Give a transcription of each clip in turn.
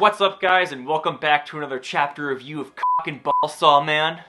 What's up guys, and welcome back to another chapter review of Cock and Ball Saw Man.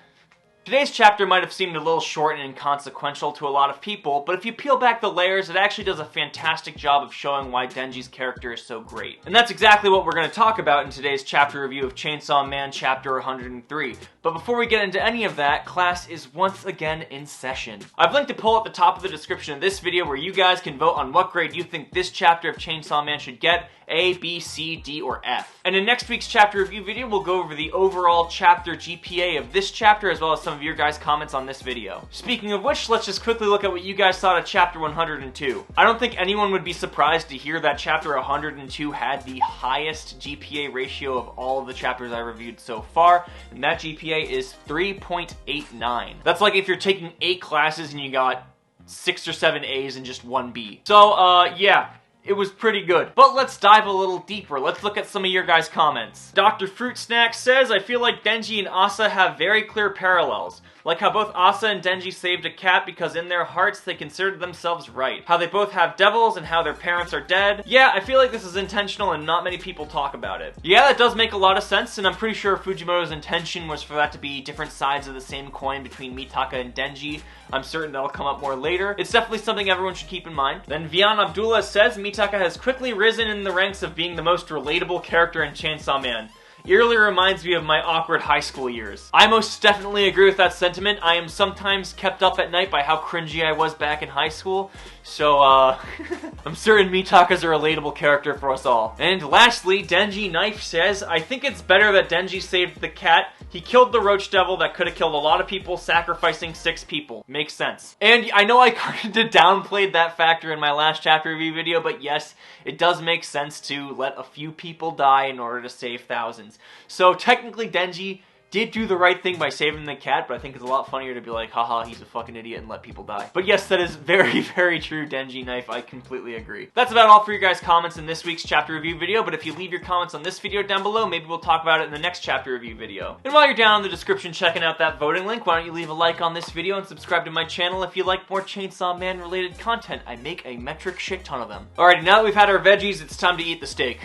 Today's chapter might have seemed a little short and inconsequential to a lot of people, but if you peel back the layers, it actually does a fantastic job of showing why Denji's character is so great. And that's exactly what we're going to talk about in today's chapter review of Chainsaw Man chapter 103. But before we get into any of that, class is once again in session. I've linked a poll at the top of the description of this video where you guys can vote on what grade you think this chapter of Chainsaw Man should get, A, B, C, D, or F. And in next week's chapter review video, we'll go over the overall chapter GPA of this chapter as well as some of your guys' comments on this video. Speaking of which, let's just quickly look at what you guys thought of chapter 102. I don't think anyone would be surprised to hear that chapter 102 had the highest GPA ratio of all of the chapters I reviewed so far, and that GPA is 3.89. That's like if you're taking 8 classes and you got 6 or 7 A's and just 1 B. So, yeah. It was pretty good. But let's dive a little deeper. Let's look at some of your guys' comments. Dr. Fruit Snack says, I feel like Denji and Asa have very clear parallels. Like how both Asa and Denji saved a cat because in their hearts they considered themselves right. How they both have devils and how their parents are dead. Yeah, I feel like this is intentional and not many people talk about it. Yeah, that does make a lot of sense, and I'm pretty sure Fujimoto's intention was for that to be different sides of the same coin between Mitaka and Denji. I'm certain that'll come up more later. It's definitely something everyone should keep in mind. Then Vian Abdullah says, Mitaka has quickly risen in the ranks of being the most relatable character in Chainsaw Man. Eerily reminds me of my awkward high school years. I most definitely agree with that sentiment. I am sometimes kept up at night by how cringy I was back in high school, so I'm certain Mitaka's a relatable character for us all. And lastly, Denji Knife says, I think it's better that Denji saved the cat. He killed the roach devil that could have killed a lot of people, sacrificing 6 people. Makes sense. And I know I kind of downplayed that factor in my last chapter review video, but yes, it does make sense to let a few people die in order to save thousands. So technically Denji did do the right thing by saving the cat, but I think it's a lot funnier to be like, haha, he's a fucking idiot and let people die. But yes, that is very, very true, Denji Knife. I completely agree. That's about all for your guys' comments in this week's chapter review video, but if you leave your comments on this video down below, maybe we'll talk about it in the next chapter review video. And while you're down in the description checking out that voting link, why don't you leave a like on this video and subscribe to my channel if you like more Chainsaw Man related content. I make a metric shit ton of them. Alrighty, now that we've had our veggies, it's time to eat the steak.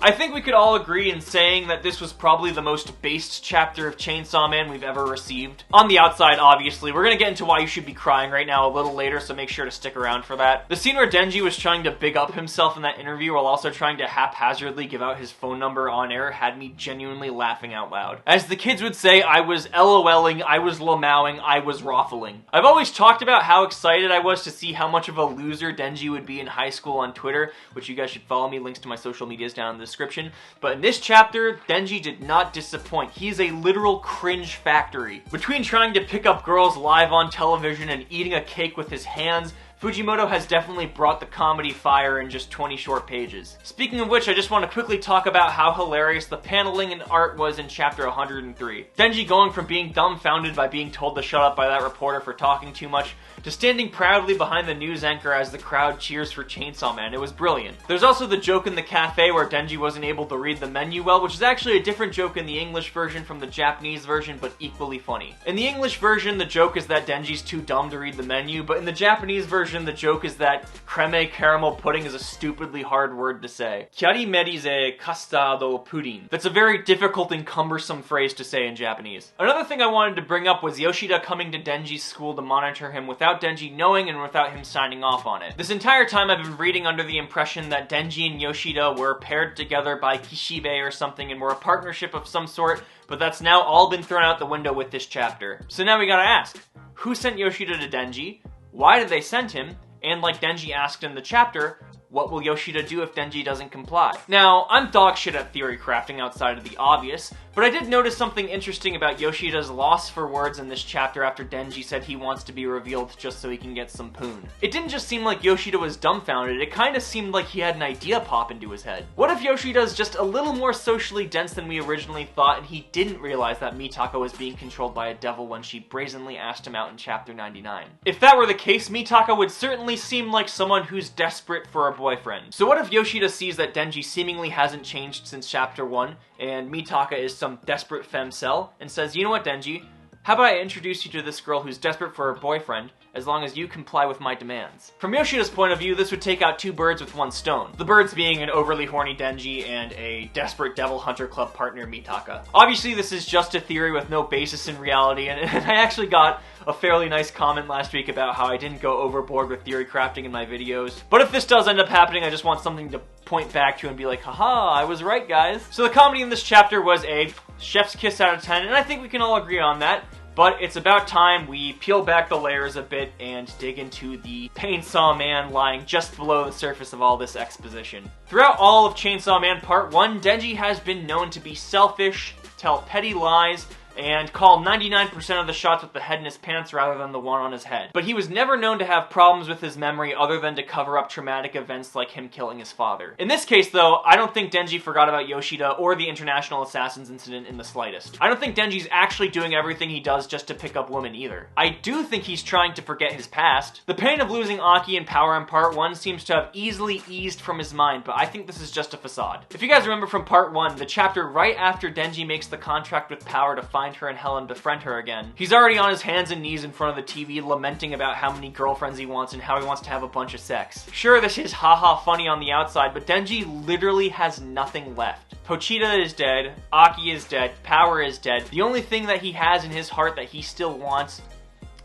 I think we could all agree in saying that this was probably the most based chapter of Chainsaw Man we've ever received. On the outside, obviously. We're gonna get into why you should be crying right now a little later, so make sure to stick around for that. The scene where Denji was trying to big up himself in that interview while also trying to haphazardly give out his phone number on air had me genuinely laughing out loud. As the kids would say, I was LOLing, I was lamowing, I was raffling. I've always talked about how excited I was to see how much of a loser Denji would be in high school on Twitter, which you guys should follow me, links to my social medias down in the description. But in this chapter, Denji did not disappoint. He's a literal cringe factory. Between trying to pick up girls live on television and eating a cake with his hands, Fujimoto has definitely brought the comedy fire in just 20 short pages. Speaking of which, I just want to quickly talk about how hilarious the paneling and art was in chapter 103. Denji going from being dumbfounded by being told to shut up by that reporter for talking too much, to standing proudly behind the news anchor as the crowd cheers for Chainsaw Man. It was brilliant. There's also the joke in the cafe where Denji wasn't able to read the menu well, which is actually a different joke in the English version from the Japanese version, but equally funny. In the English version, the joke is that Denji's too dumb to read the menu, but in the Japanese version, the joke is that creme caramel pudding is a stupidly hard word to say. Chiari merize custado pudding. That's a very difficult and cumbersome phrase to say in Japanese. Another thing I wanted to bring up was Yoshida coming to Denji's school to monitor him without Denji knowing and without him signing off on it. This entire time I've been reading under the impression that Denji and Yoshida were paired together by Kishibe or something and were a partnership of some sort, but that's now all been thrown out the window with this chapter. So now we gotta ask, who sent Yoshida to Denji? Why did they send him? And like Denji asked in the chapter, what will Yoshida do if Denji doesn't comply? Now, I'm dog shit at theory crafting outside of the obvious, but I did notice something interesting about Yoshida's loss for words in this chapter after Denji said he wants to be revealed just so he can get some poon. It didn't just seem like Yoshida was dumbfounded, it kinda seemed like he had an idea pop into his head. What if Yoshida's just a little more socially dense than we originally thought and he didn't realize that Mitaka was being controlled by a devil when she brazenly asked him out in chapter 99? If that were the case, Mitaka would certainly seem like someone who's desperate for a boyfriend. So what if Yoshida sees that Denji seemingly hasn't changed since chapter 1, and Mitaka is some desperate femcel, and says, you know what, Denji? How about I introduce you to this girl who's desperate for her boyfriend, as long as you comply with my demands. From Yoshida's point of view, this would take out 2 birds with 1 stone. The birds being an overly horny Denji and a desperate Devil Hunter Club partner Mitaka. Obviously, this is just a theory with no basis in reality, and I actually got a fairly nice comment last week about how I didn't go overboard with theory crafting in my videos. But if this does end up happening, I just want something to point back to and be like, haha, I was right, guys. So the comedy in this chapter was a chef's kiss out of 10, and I think we can all agree on that. But it's about time we peel back the layers a bit and dig into the Chainsaw Man lying just below the surface of all this exposition. Throughout all of Chainsaw Man Part 1, Denji has been known to be selfish, tell petty lies, and call 99% of the shots with the head in his pants rather than the one on his head. But he was never known to have problems with his memory other than to cover up traumatic events like him killing his father. In this case, though, I don't think Denji forgot about Yoshida or the International Assassins incident in the slightest. I don't think Denji's actually doing everything he does just to pick up women either. I do think he's trying to forget his past. The pain of losing Aki and power in Part 1 seems to have easily eased from his mind, but I think this is just a facade. If you guys remember from Part 1, the chapter right after Denji makes the contract with Power to find her in hell and befriend her again, he's already on his hands and knees in front of the TV lamenting about how many girlfriends he wants and how he wants to have a bunch of sex. Sure, this is haha funny on the outside, but Denji literally has nothing left. Pochita is dead, Aki is dead, Power is dead. The only thing that he has in his heart that he still wants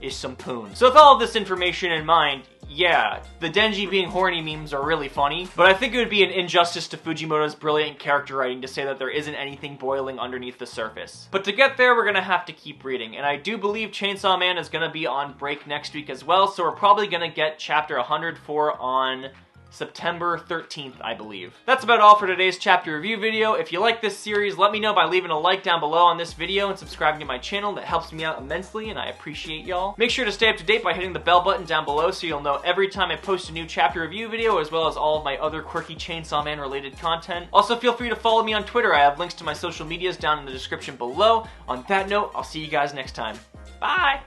is some poon. So with all of this information in mind, yeah, the Denji being horny memes are really funny, but I think it would be an injustice to Fujimoto's brilliant character writing to say that there isn't anything boiling underneath the surface. But to get there, we're gonna have to keep reading, and I do believe Chainsaw Man is gonna be on break next week as well, so we're probably gonna get chapter 104 on September 13th, I believe. That's about all for today's chapter review video. If you like this series, let me know by leaving a like down below on this video and subscribing to my channel. That helps me out immensely, and I appreciate y'all. Make sure to stay up to date by hitting the bell button down below so you'll know every time I post a new chapter review video, as well as all of my other quirky Chainsaw Man related content. Also, feel free to follow me on Twitter. I have links to my social medias down in the description below. On that note, I'll see you guys next time. Bye!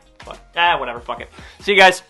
Whatever, fuck it. See you guys.